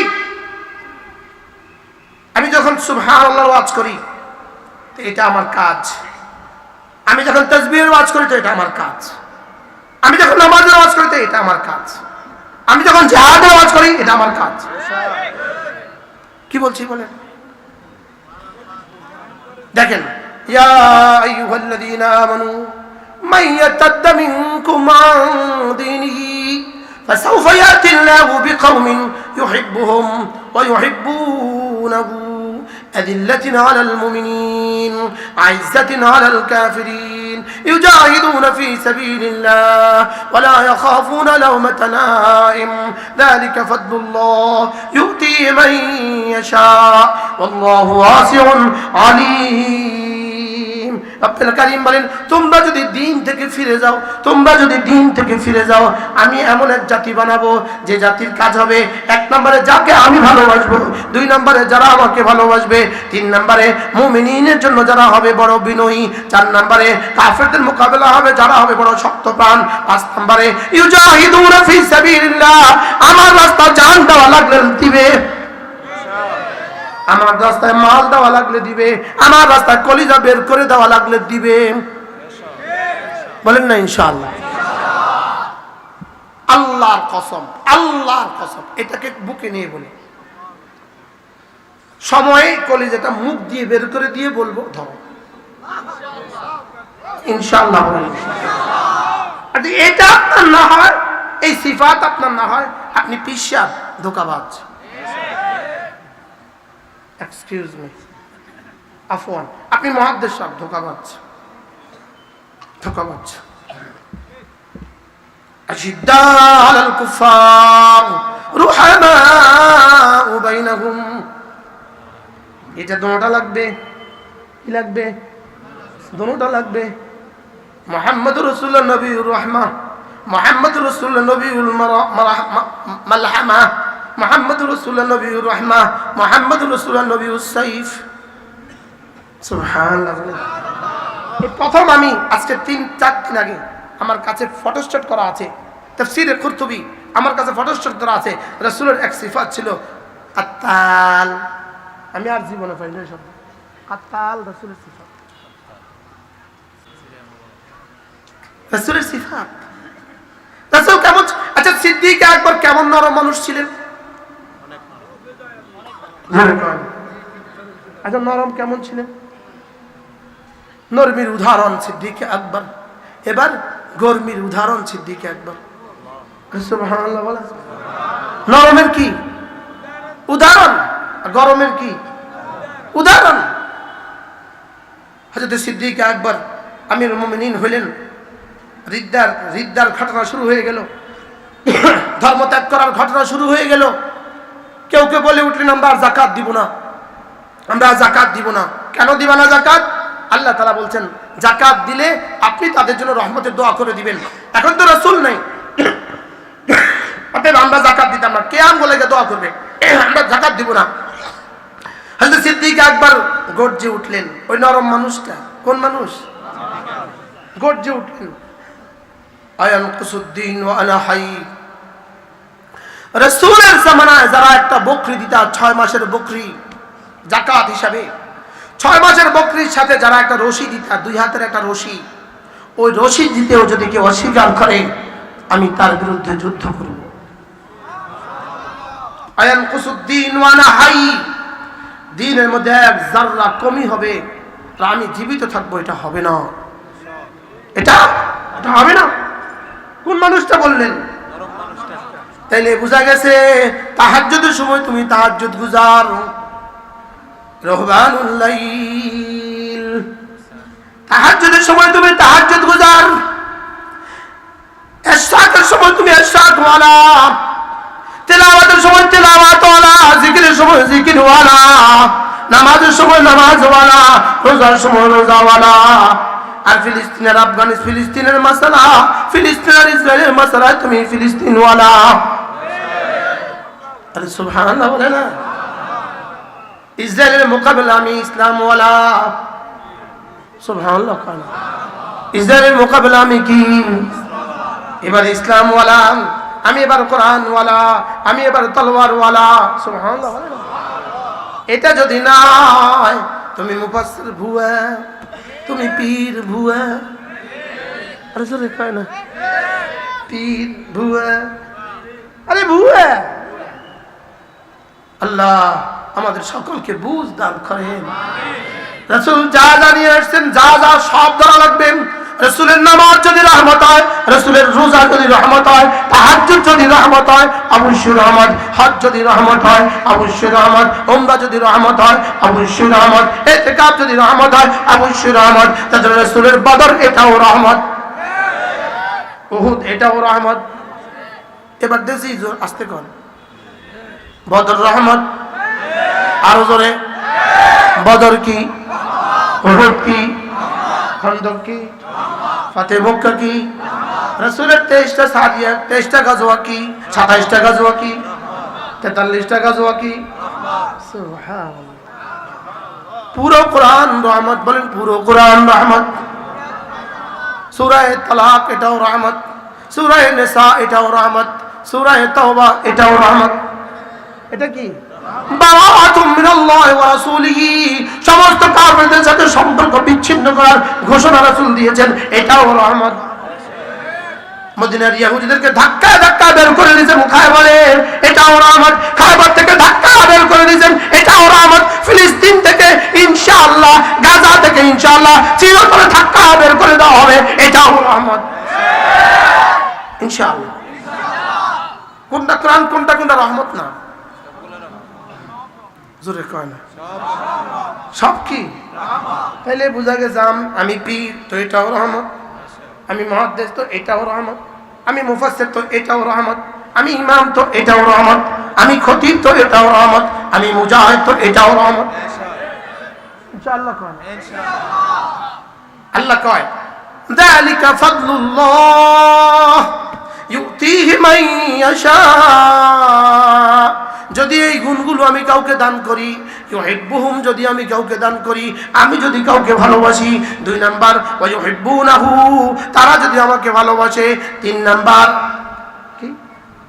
আমি যখন সুবহানাল্লাহ ওয়াজ করি তো এটা আমার কাজ আমি যখন তাসবিহের ওয়াজ করি তো এটা আমার কাজ আমি যখন নামাজের ওয়াজ করি তো এটা আমার কাজ আমি যখন জিহাদের ওয়াজ করি এটা আমার কাজ কি বলছি বলেন দেখেন ইয়া আইয়ুহাল্লাযীনা আমানু মান ইয়ারতাদ্দা মিনকুম আন দীনিহি ফাসাউফা ইয়াতিল্লাহু বিকওমিন ইউহিব্বুহুম ওয়া ইউহিব্বুনাহু أذلة على المؤمنين أعزة على الكافرين يجاهدون في سبيل الله ولا يخافون لومة لائم ذلك فضل الله يؤتيه من يشاء والله واسع عليم রব্বুল কারীম বলেন তোমরা যদি দ্বীন থেকে ফিরে যাও, তোমরা যদি দ্বীন থেকে ফিরে যাও, আমি এমন এক জাতি বানাবো যে জাতির কাজ হবে এক নম্বরে যাকে আমি ভালোবাসবো, দুই নম্বরে যারা আমাকে ভালোবাসবে, তিন নম্বরে মুমিনিনের জন্য যারা হবে বড় বিনয়ী, চার নম্বরে কাফেরদের মোকাবেলা হবে যারা হবে বড় শক্তপ্রাণ, পাঁচ নম্বরে ইউজাহিদুনা ফি সাবিলিল্লাহ আমার রাস্তায় জান দেওয়া লাগলে দিবে, আমার রাস্তায় মাল দেওয়া লাগলে দিবে, আমার রাস্তায় কলিজা বের করে দেওয়া লাগলে দিবে। বলেন না ইনশাআল্লাহ। আল্লাহর কসম, আল্লাহর কসম, এটাকে বুকে নিয়ে বলি, সময়ে কলিজাটা মুখ দিয়ে বের করে দিয়ে বলবো ধরো ইনশাআল্লাহ। আর এটা আপনার না হয়, এই সিফাত আপনার না হয়, আপনি পিশাব ধোঁকাবাজ। এক্সকিউজ মি, আফওয়ান, আপনি মুহাদ্দিস সাহেব ধোঁকাবাজ, ধোঁকাবাজ। আশিদ্দা আলাল কুফার রুহামাউ বাইনাহুম, এটা দুটোটা লাগবে, কি লাগবে? দুটোটা লাগবে। মুহাম্মদুর রাসূলুল্লাহ নবিয়ুর রাহমা, মুহাম্মদুর রাসূলুল্লাহ নবিয়ুল মালহামা, মুহাম্মদুর রাসূলুল্লাহ নবিয়ুর রাহমা, মুহাম্মদুর রাসূলুল্লাহ নবিয়ুস সাইফ। সুবহানাল্লাহ। এই প্রথম আমি আজকে 3-4 দিন আগে আমার কাছে ফটোস্ট্যাট করা আছে, তাফসীরে কুরতুবী আমার কাছে ফটোস্ট্যাট করা আছে, রাসূলের এক সিফাত ছিল আত্তাল। আমি আর জীবনে পাই না শব্দ আত্তাল, রাসূলের সিফাত, রাসূলের সিফাত। রাসূল কেমন? আচ্ছা সিদ্দিক আকবর কেমন নরম মানুষ ছিলেন? আচ্ছা নরম কেমন ছিলেন? নরমির উদাহরণ সিদ্দিক আকবর। এবার গরমির উদাহরণ সিদ্দিক আকবর। সুবহানাল্লাহ বলা। নরমের কি উদাহরণ, গরমের কি উদাহরণ? হযরত সিদ্দিক আকবর আমিরুল মুমিনিন হইলেন, রিদ্দার ঘটনা শুরু হয়ে গেল, ধর্মত্যাগ করার ঘটনা শুরু হয়ে গেল। কেউ কেউ বলে উঠলেন আমরা যাকাত দিব না, আমরা যাকাত দিব না। কেন দিবা না যাকাত? আল্লাহ তাআলা বলছেন যাকাত দিলে আপনি তাদের জন্য রহমতের দোয়া করে দিবেন। এখন তো রাসূল নাই, অতএব আমরা যাকাত দিতাম না। কে আম বলে দোয়া করবে? আমরা যাকাত দিব না। হযরত সিদ্দিক আকবর গর্জে উঠলেন। ওই নরম মানুষটা কোন মানুষ? গর্জে উঠলেন, আয়ানকুসুদ্দিন ওয়া আনা হাই। রাসূলের জামানায় যারা একটা বকরি দিতা, 6 মাসের বকরি যাকাত হিসাবে, 6 মাসের বকরির সাথে যারা একটা রশি দিতা, 2 হাতের একটা রশি, ওই রশি দিতেও যদি কেউ অস্বীকার করে আমি তার বিরুদ্ধে যুদ্ধ করব। আয়ানকুসুদ্দিন ওয়া আনা হাই, দ্বীনের মধ্যে এক যাররা কমি হবে আর আমি জীবিত থাকবো, এটা হবে না, এটা হবে না। কোন মানুষটা বললেন? তাইলে বোঝা গেছে তাহাজ্জুদের সময় তুমি তাহাজ্জুদ গুজার, রহবানুল লাইল, তাহাজ্জুদের সময় তুমি তাহাজ্জুদ গুজার, ইশরাকের সময় তুমি ইশরাক ওয়ালা, তিলাওয়াতের সময় তিলাওয়াত ওয়ালা, জিকিরের সময় জিকির ওয়ালা, নামাজের সময় নামাজ ওয়ালা, রোজার সময় রোজা ওয়ালা। আর ফিলিস্তিনের আফগানিস্তান, ফিলিস্তিনের মাসালা, ফিলিস্তিনের ইসরায়েলের মাসালা, তুমি ফিলিস্তিন ওয়ালা। আরে সুবহানাল্লাহ বলে না। ইসরায়েলের মোকাবেলা আমি ইসলাম ওয়ালা। সুবহানাল্লাহ। ইসরায়েলের মোকাবেলা আমি কি? এবার ইসলাম ওয়ালা, আমি এবার কোরআন ওয়ালা, আমি এবার তলোয়ার ওয়ালা। সুবহানাল্লাহ। এটা যদি না হয় তুমি মুফাসসির ভুয়া, তুমি পীর ভুয়া। আরে জোরে কয় না, পীর ভুয়া, আরে ভুয়া। আল্লাহ আমাদের সকলকে বুঝ দান করেন। রাসূল যা জানিয়ে আসছেন, যা যা সব ধরা লাগবে। রাসূলের নামাজ যদি রহমত হয়, রাসূলের রোজা যদি রহমত হয়, তাহাজ্জুদ যদি রহমত হয়, অবশ্যই রহমত। হজ যদি রহমত হয়, অবশ্যই রহমত। উমরা যদি রহমত হয়, অবশ্যই রহমত। ইতিকাফ যদি রহমত হয়, অবশ্যই রহমত। তাছাড়া রাসূলের বদর এটাও রহমত, উহুদ এটাও রহমত। এবার দেশি জোর আস্তে কর, বদর রহমত, আরো জোরে। বদর কি, উহুদ কি, খন্দক কি, ফাতে মক্কা কি, রাসূলের 23টা সারিয়া, 23টা গাজওয়া কি, 27টা গাজওয়া কি, 43টা গাজওয়া কি। সুবহানাল্লাহ। পুরো কোরআন রহমত, বলেন পুরো কোরআন রহমত। সূরা তালাক এটাও রহমত, সূরা নিসা এটাও রহমত, সূরা তাওবা এটাও রহমত। এটা কি? বারাআতুম মিনাল্লাহি ওয়া রাসূলিহি, সমস্ত কাফেরদের সাথে সম্পর্ক বিচ্ছিন্ন করার ঘোষণা রাসূল দিয়েছেন, এটাও রহমত। মদিনার ইহুদিদেরকে ধাক্কা ধাক্কা বের করে দিয়েছেন খায়বরে, এটাও রহমত। খায়বর থেকে ধাক্কা বের করে দিয়েছেন, এটাও রহমত। ফিলিস্তিন থেকে ইনশাআল্লাহ, গাজা থেকে ইনশাআল্লাহ চিরতরে ধাক্কা বের করে দেওয়া হবে, এটাও রহমত ইনশাআল্লাহ। কোনটা কোরআন, কোনটা কোনটা রহমত না? জোরে কয় না, সব কি? তাহলে বুঝা গেছে আমি পীর তো এটাও রহমত, আমি মুহাদ্দিস তো এটাও রহমত, আমি মুফাসসির তো এটাও রহমত, আমি ইমাম তো এটাও রহমত, আমি খতিব তো এটাও রহমত, আমি মুজাহিদ তো এটাও রহমত ইনশাআল্লাহ। কয় আল্লাহ কয় যালিকা ফাদলুল্লাহ ইউতিহি মান ইয়াশা। যদি এই গুণগুলো আমি কাউকে দান করি, ইউহিব্বুহুম, যদি আমি কাউকে দান করি, আমি যদি কাউকে ভালোবাসি। 2 নাম্বার ওয়া ইউহিব্বুনাহু, তারা যদি আমাকে ভালোবাসে। 3 নাম্বার কি?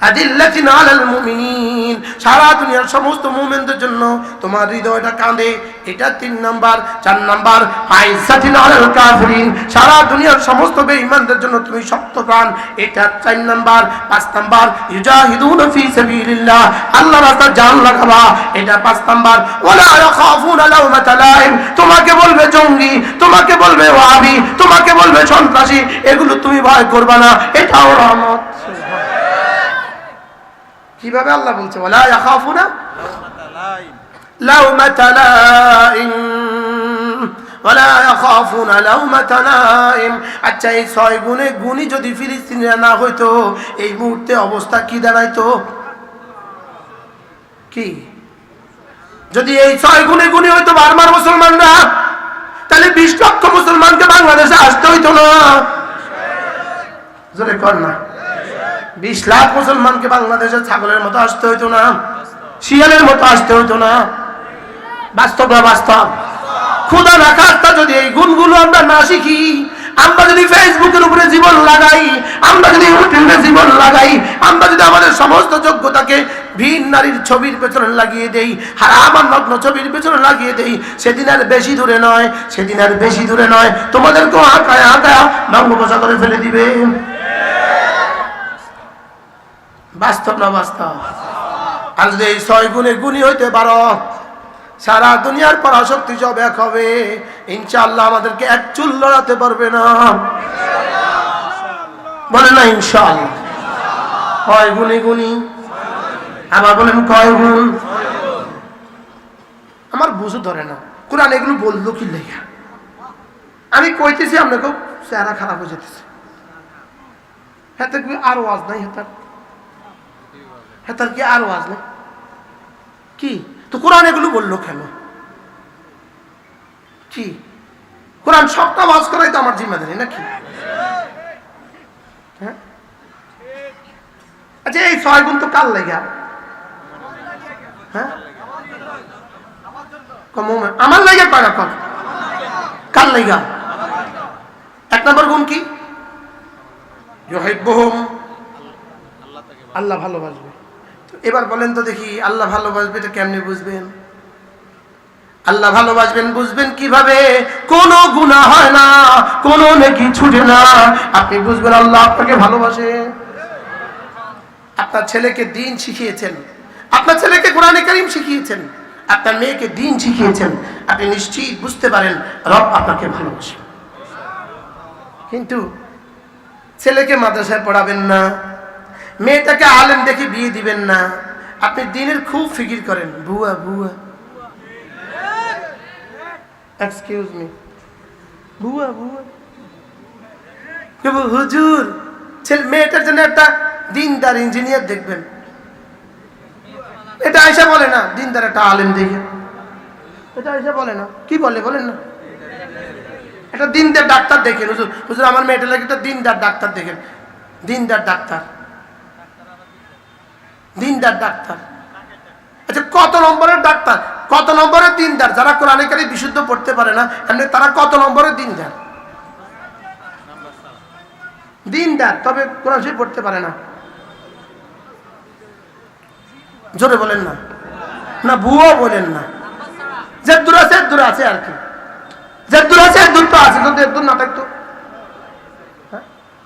আদিল্লাতিন আলাল মুমিনিন, সারা দুনিয়ার সমস্ত মুমিনদের জন্য তোমার হৃদয়টা কাঁদে, এটা 3 নাম্বার। 4 নাম্বার আইসাতিন আলাল কাফিরিন, সারা দুনিয়ার সমস্ত বেঈমানদের জন্য তুমি শক্ত প্রাণ, এটা 4 নাম্বার। 5 নাম্বার ইউজাহিদুনা ফি সাবিলিল্লাহ, আল্লাহর রাস্তায় জান লাগাবা, এটা 5 নাম্বার। ওয়ালা ইয়াখাফুনা লাওমাতা লাইম, তোমাকে বলবে জঙ্গি, তোমাকে বলবে ওয়াহাবি, তোমাকে বলবে সন্ত্রাসী, এগুলো তুমি ভয় করবে না, এটাও রহমত। কিভাবে আল্লাহ বলছে ওয়ালা ইয়াখাফুনা লাওমাতা লাইম, ওয়ালা ইয়াখাফুনা লাওমাতা লাইম। আচ্ছা, এই 6 গুণে গুণী যদি ফিলিস্তিনিরা না হইতো, এই মুহূর্তে অবস্থা কি দাঁড়াইতো? কি? যদি এই 6 গুণে গুণী হইতো বারবার মুসলমানরা, তাহলে 20 লক্ষ মুসলমানকে বাংলাদেশে আসতে হইতো না। জোরে কর না, 20 লাখ মুসলমানকে বাংলাদেশে ছাগলের মতো আসতে হইতো না, শিয়ালের মতো আসতে হইতো না। বাস্তব না বাস্তব? খোদা না খাস্তা যদি এই গুণগুলো আমরা না শিখি, আমরা যদি ফেসবুকের উপরে জীবন লাগাই, আমরা যদি ইউটিউবে জীবন লাগাই, আমরা যদি আমাদের সমস্ত যোগ্যতাকে ভিন নারীর ছবির পেছনে লাগিয়ে দেই, হারাম আর নগ্ন ছবির পেছনে লাগিয়ে দেই, সেদিন আর বেশি দূরে নয়, সেদিন আর বেশি দূরে নয়, তোমাদেরকেও আঁকায় আঁকায় বঙ্গোপসাগরে করে ফেলে দিবে। বাস্তব না বাস্তব? আর যদি এই 6 গুণে গুণী হইতে পারো, সারা দুনিয়ার পরাশক্তি সব এক হবে, ইনশাআল্লাহ আমাদেরকে এক চুল লড়াতে পারবে না। বলেন না ইনশাআল্লাহ? কয় গুণে গুণী? আবার বলেন কয় গুণ? আমার বুঝু ধরে না, কোরআন এগুলো বললো কি লেখা? আমি কইতেছি, আপনাকেও চেহারা খারাপ হয়ে যেতেছে। হেতে কি আর ওয়াজ নাই? হেতার কি আর ওয়াজ নেই? কি তো কোরআন এগুলো বললো কেন? কি কোরআন সবটা ওয়াজ করাই তো আমার জিম্মাদারি নাকি? হ্যাঁ, আচ্ছা, এই 6 গুণ তো কার লাগা? হ্যাঁ, আমার লাগা কয় না, কার লাগা? 1 নম্বর গুণ কি? ইউহিব্বুহুম, আল্লাহ ভালোবাসবে। এবার বলেন তো দেখি, আল্লাহ ভালোবাসবে এটা কেমনে বুঝবেন? আল্লাহ ভালোবাসবেন বুঝবেন কিভাবে? কোনো গুনাহ হয় না, কোনো নেকি ছুটে না, আপনি বুঝবেন আল্লাহ আপনাকে ভালোবাসে। আপনার ছেলেকে দ্বীন শিখিয়েছেন, আপনার ছেলেকে কোরআনে কারীম শিখিয়েছেন, আপনার মেয়েকে দিন শিখিয়েছেন, আপনি নিশ্চিত বুঝতে পারেন রব আপনাকে ভালোবাসে। কিন্তু ছেলেকে মাদ্রাসায় পড়াবেন না, মেয়েটাকে আলেম দেখে বিয়ে দিবেন না, আপনি দিনের খুব ফিকির করেন। বুয়া বুয়া, এক্সকিউজ মি, বুয়া বুয়া, হুজুর ছেলে মেয়েটার জন্য একটা দিনদার ইঞ্জিনিয়ার দেখবেন, এটা আয়সা বলে না দিনদার একটা আলেম দেখে, এটা আয়সা বলে না, কি বলে বলেন না, একটা দিনদার ডাক্তার দেখেন। হুজুর হুজুর আমার মেয়েটা লাগে একটা দিনদার ডাক্তার দেখেন, দিনদার ডাক্তার, দিনদার ডাক্তার। আচ্ছা কত নম্বরের ডাক্তার, কত নম্বরের দিনদার? যারা কোরআনে কারিম বিশুদ্ধ পড়তে পারে না এমনি তারা কত নম্বরের দিনদার? দিনদার, তবে কোরআন শরীফ পড়তে পারে না। জোরে বলেন না, না ভুয়ো বলেন না, যে দূর আছে দূর আছে আর কি, যে দূর আছে দূর তো আছে, যদি দূর না থাকতো।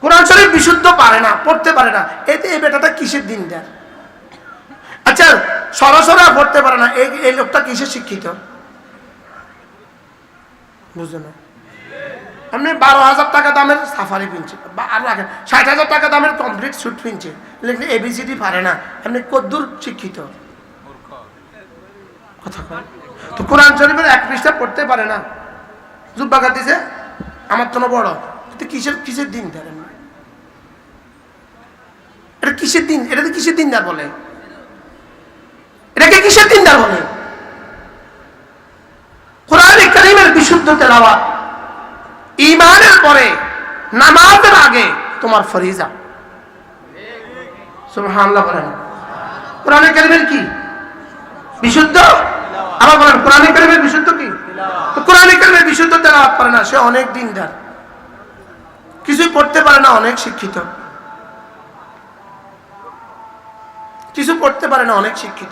কোরআন শরীফ বিশুদ্ধ পারে না, পড়তে পারে না, এতে এই বেটাটা কিসের দিনদার? আচ্ছা সরাসরি পড়তে পারে না, এই লোকটা কিসের শিক্ষিত? বুঝলো না? আপনি 12,000 টাকা দামের সাফারি কিনছে, আর রাখেন 60,000 টাকা দামের কমপ্লিট স্যুট কিনছে, লেকিন এবিসিডি পারে না, আপনি কদ্দূর শিক্ষিত? কথা কয় তো কোরআন শরীফের 1 পৃষ্ঠা পড়তে পারে না, জুব্বা কাটিছে আমার তো বড়, কিসের কিসের দিন ধরেন? এটা কিসের দিন? এটাতে কিসের দিনদার বলে? এটাকে কিসের দিনদার বলে? কোরআন কারীমের বিশুদ্ধ তেলাওয়াত ঈমানের পরে নামাজের আগে তোমার ফরিজা। সুবহানাল্লাহ বলেন। কোরআন কারীমের কি বিশুদ্ধ? আবার বলেন কোরআন কারীমের বিশুদ্ধ কি? তো কোরআন কারীমের বিশুদ্ধ তেলাওয়াত পারে না, সে অনেক দিনদার, কিছুই পড়তে পারে না, অনেক শিক্ষিত, কিছু পড়তে পারে না, অনেক শিক্ষিত।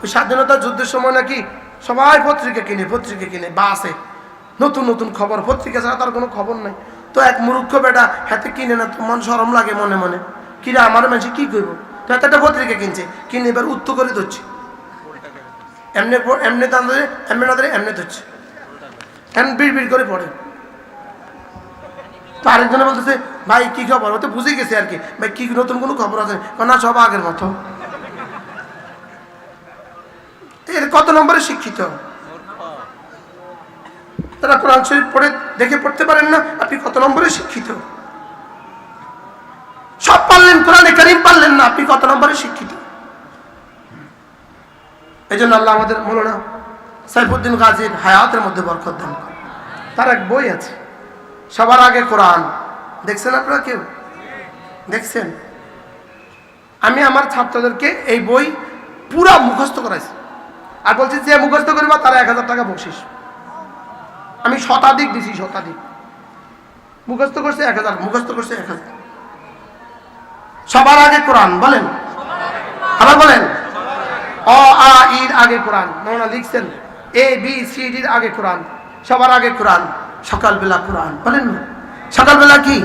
ওই স্বাধীনতা যুদ্ধের সময় নাকি সবাই পত্রিকা কিনে বাসে নতুন নতুন খবর, পত্রিকা ছাড়া তার কোনো খবর নাই। তো এক মূর্খ বেটা হাতে কিনে না, তো মন শরম লাগে মনে মনে, কিরে আমার মানুষ কি করব, তো হাতে একটা পত্রিকা কিনছে, কিনে এবার উত্তর করে ধরছে, এমনি এমনি দাম ধরে এমনি না ধরে এমনি ধরছে, এমন বিড় করে পড়ে। তো আরেকজনে বলতেছে ভাই কি খবর, ও তো বুঝে গেছে আর কি, ভাই কি নতুন কোনো খবর আছে না? সব আগের মতো। এর কত নম্বরে শিক্ষিত? তারা কোরআন শরীফ পড়ে দেখে পড়তে পারেন না, আপনি কত নম্বরে শিক্ষিত? সব পারলেন, কোরআনে কারীম পারলেন না, আপনি কত নম্বরে শিক্ষিত? এই জন্য আল্লাহ আমাদের মৌলানা সাইফুদ্দিন গাজীর হায়াতের মধ্যে বরকত দান করেন। তার এক বই আছে সবার আগে কোরআন, দেখছেন আপনারা? কেউ দেখছেন? আমি আমার ছাত্রদেরকে এই বই পুরা মুখস্থ করাইছি, আর বলছি যে মুখস্থ করবা তারা 1000 টাকা বকশিস। আমি শতাধিক দিছি, শতাধিক মুখস্থ করছে 1000, মুখস্থ করছে 1000। সবার আগে কোরআন বলেন, আবার বলেন, অ আ ইর আগে কোরআন। মৌলানা লিখছেন এ বি সি ডির আগে কোরআন, সবার আগে কোরআন, সকালবেলা কোরআন বলেন না, সকালবেলা কি?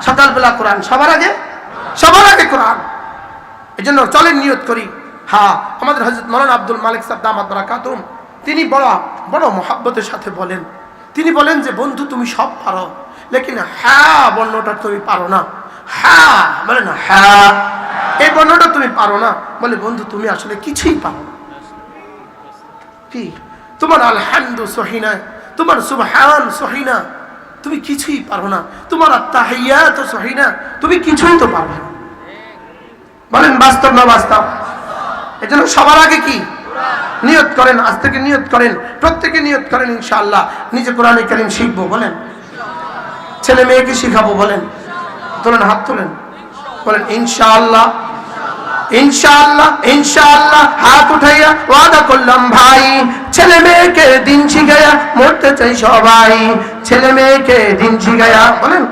সকালবেলা কোরআন, সবার আগে কোরআন। এই জন্য চলেন নিয়ত করি। হ্যাঁ, আমাদের হযরত মৌলানা আব্দুল মালিক সাহেব দামাত বারাকাতুহুম, তিনি বড় বড় মহব্বতের সাথে বলেন, তিনি বলেন যে বন্ধু তুমি সব পারো, লেকিন হ্যাঁ বর্ণটা তুমি পারো না। হ্যাঁ বলে না, হ্যাঁ এই বর্ণটা তুমি পারো না, বলে বন্ধু তুমি আসলে কিছুই পারো না। কি তোমার আলহামদু সহিনা, তোমার সুবহান সহিনা, তুমি কিছুই পারো না, তোমার আত্তাহিয়াত সহিনা, তুমি কিছুই তো পারো না। বলেন বাস্তব না বাস্তব? এজন্য সবার আগে কি? নিয়ত করেন, আজ থেকে নিয়ত করেন, প্রত্যেকে নিয়ত করেন ইনশাআল্লাহ নিজে কোরআনে কারীম শিখবো। বলেন ছেলে মেয়েকে শিখাবো। বলেন, তোলেন হাত তোলেন, বলেন ইনশাআল্লাহ, ইনশাআল্লাহ, ইনশাআল্লাহ। হাত উঠাইয়া ওয়াদা করলাম ভাই, ছেলে মেয়েকে দিন শিখাইয়া মরতে চাই সবাই, ছেলে মেয়েকে দিন শিখাইয়া, বলেন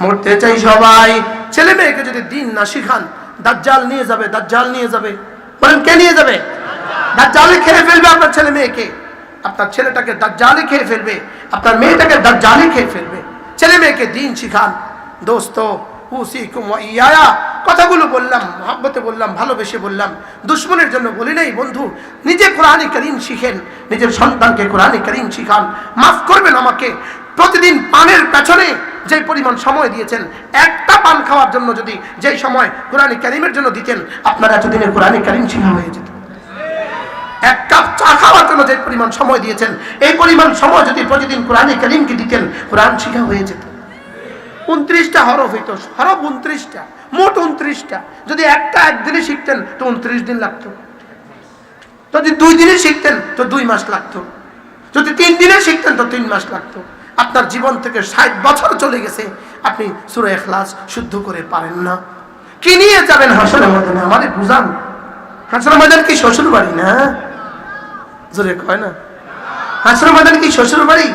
মরতে চাই সবাই। ছেলে মেয়েকে যদি দিন না শিখান দাজ্জাল নিয়ে যাবে, দাজ্জাল নিয়ে যাবে। বলেন কে নিয়ে যাবে? দাজ্জালে খেয়ে ফেলবে আপনার ছেলে মেয়েকে, আপনার ছেলেটাকে দাজ্জালে খেয়ে ফেলবে, আপনার মেয়েটাকে দাজ্জালে খেয়ে ফেলবে। ছেলে মেয়েকে দিন শিখান। দোস্ত উসিকুম ওয়া ইয়ায়া, কথাগুলো বললাম, মহব্বতে বললাম, ভালোবেসে বললাম, দুশ্মনের জন্য বলি নাই। বন্ধু, নিজে কোরআনে কারীম শিখেন, নিজের সন্তানকে কোরআনে কারীম শিখান। মাফ করবেন আমাকে, প্রতিদিন পানের পেছনে যে পরিমাণ সময় দিয়েছেন, একটা পান খাওয়ার জন্য যদি যেই সময় কোরআনে কারীমের জন্য দিতেন, আপনার এতদিনে কোরআনে কারীম শিখা হয়ে যেত। এক কাপ চা খাওয়ার জন্য যে পরিমাণ সময় দিয়েছেন, এই পরিমাণ সময় যদি প্রতিদিন কোরআনে কারীমকে দিতেন, কোরআন শিখা হয়ে যেত। 29টা হরফ হইতো, হরফ 29টা, মোট 29টা। যদি একটা একদিনে শিখতেন তো 29 দিন লাগতো, যদি 2 দিনে শিখতেন তো 2 মাস লাগতো, যদি 3 দিনে শিখতেন তো 3 মাস লাগতো। আপনার জীবন থেকে 60 বছর চলে গেছে, আপনি সূরা ইখলাস শুদ্ধ করে পারেন না। কি নিয়ে যাবেন হাসরের ময়দানে? আমারে বুঝান, হাসরের ময়দান কি শ্বশুর বাড়ি না? জোরে কয় না, হাসরের ময়দান কি শ্বশুর বাড়ি?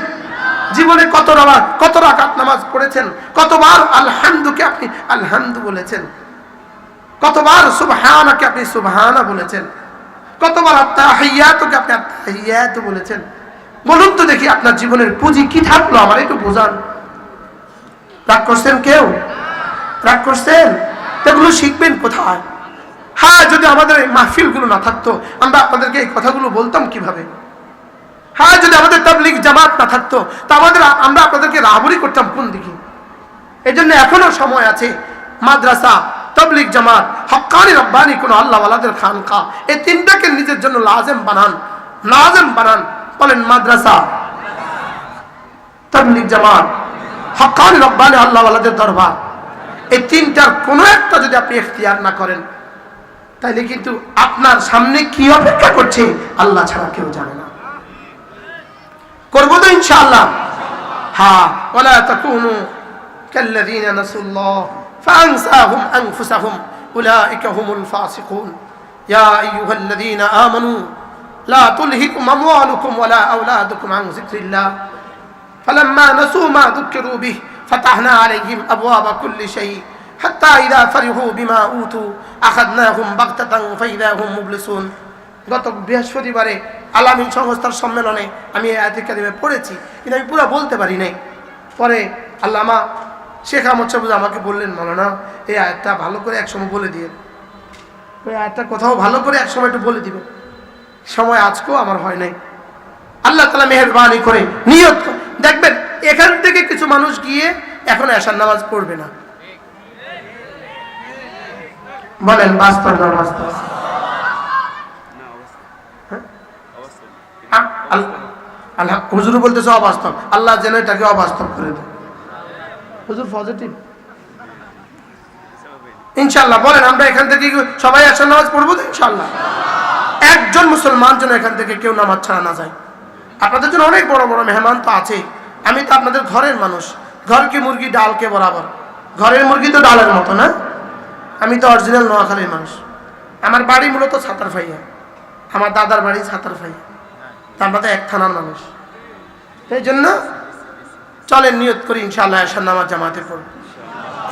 জীবনে কত রাকাত নামাজ পড়েছেন, কতবার আলহামদুকে আপনি আলহামদু বলেছেন, কতবার সুবহানাকে আপনি সুবহানা বলেছেন, কতবার আত্তাহিয়াতুকে আপনি আত্তাহিয়াতু বলেছেন। বলুন তো দেখি, আপনার জীবনের পুঁজি কি থাকলো? আমার একটু বোঝান। রাগ করছেন? কেউ রাগ করছেন? এগুলো শিখবেন কোথায়? হ্যাঁ, যদি আমাদের এই মাহফিলগুলো না থাকতো, আমরা আপনাদেরকে এই কথাগুলো বলতাম কিভাবে? হ্যাঁ, যদি আমাদের তাবলীগ জামাত না থাকতো, তা আমরা আপনাদেরকে রাহবরি করতাম কোন দিকে? এই জন্য এখনো সময় আছে। মাদ্রাসা, তাবলীগ জামাত, হক্কানি রব্বানি কোন আল্লাহওয়ালাদের খানকা, এই তিনটাকে নিজের জন্য লাজেম বানান, লাজেম বানান। বলেন, মাদ্রাসা, তাবলীগ জামাত, হক্কানি রব্বানি আল্লাহওয়ালাদের দরবার, এই তিনটার কোনো একটা যদি আপনি ইখতিয়ার না করেন, তাহলে কিন্তু আপনার সামনে কি অপেক্ষা করছে আল্লাহ ছাড়া কেউ জানে না। করবো তো ইনশাআল্লাহ। হ্যাঁ, ওয়ালা তাকুনু কাল্লাযীনা নাসুল্লাহ ফাআনসাহুম আনফুসাহুম উলাইকা হুমুল ফাসিকুন। ইয়া আইয়ুহাল্লাযীনা আমানু লা তুলহিকুম আমওয়ালুকুম ওয়ালা আওলাদুকুম আন যিকরিল্লাহ ফালাম্মা নাসু মা যুকিরু বিহি ফাতাহনা আলাইহিম আবওয়াবা কুল্লি শাই হাত্তা ইযা ফারিহু বিমা উতু আখাযনাহুম বাগতাতান ফাইযা হুম মুবলিসুন। গত বৃহস্পতিবারে আলামিন সংস্থার সম্মেলনে আমি এই আয়াতে কারিমে পড়েছি, কিন্তু আমি পুরো বলতে পারি নাই। পরে আল্লামা শেখ আহমদ সাহেব আমাকে বললেন, মাওলানা এই আয়াতটা ভালো করে একসময় বলে দিয়ে, ওই আয়াতটা কোথাও ভালো করে একসময় একটু বলে দিবে। সময় আজকেও আমার হয় নাই। আল্লাহ তাআলা মেহেরবানি করে নিয়ত দেখবেন, এখান থেকে কিছু মানুষ গিয়ে এখন এশার নামাজ পড়বে না। বলেন বাস্তব না বাস্তব? আল্লাহ হুজুর বলতেছে অবাস্তব, আল্লাহ যেন এটাকে অবাস্তব করে দেয়। হুজুর পজিটিভ ইনশাআল্লাহ। বলেন, আমরা এখান থেকে সবাই এশার নামাজ পড়বো তো ইনশাআল্লাহ? একজন মুসলমান যেন এখান থেকে কেউ নামাজ ছাড়া না যায়। আপনাদের জন্য অনেক বড় বড় মেহমান তো আছে, আমি তো আপনাদের ঘরের মানুষ। ঘর কি মুরগি ডালকে বরাবর, ঘরের মুরগি তো ডালের মতো না। আমি তো অরিজিনাল নোয়াখালীর মানুষ। আমার বাড়ি মূলত ছাতারফাইয়া, আমার দাদার বাড়ি ছাতারফাইয়া, আমরা তো এক থানার মানুষ। এই জন্য চলেন নিয়ত করি ইনশাআল্লাহ এশার নামাজ জামাতে পড়ব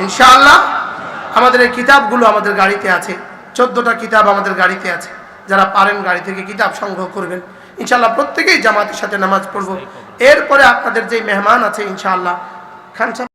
ইনশাআল্লাহ। আমাদের এই কিতাবগুলো আমাদের গাড়িতে আছে, 14টা কিতাব আমাদের গাড়িতে আছে। যারা পারেন গাড়ি থেকে কিতাব সংগ্রহ করবেন ইনশাআল্লাহ। প্রত্যেকেই জামাতের সাথে নামাজ পড়ব। এরপরে আপনাদের যে মেহমান আছে ইনশাআল্লাহ, খান সাহেব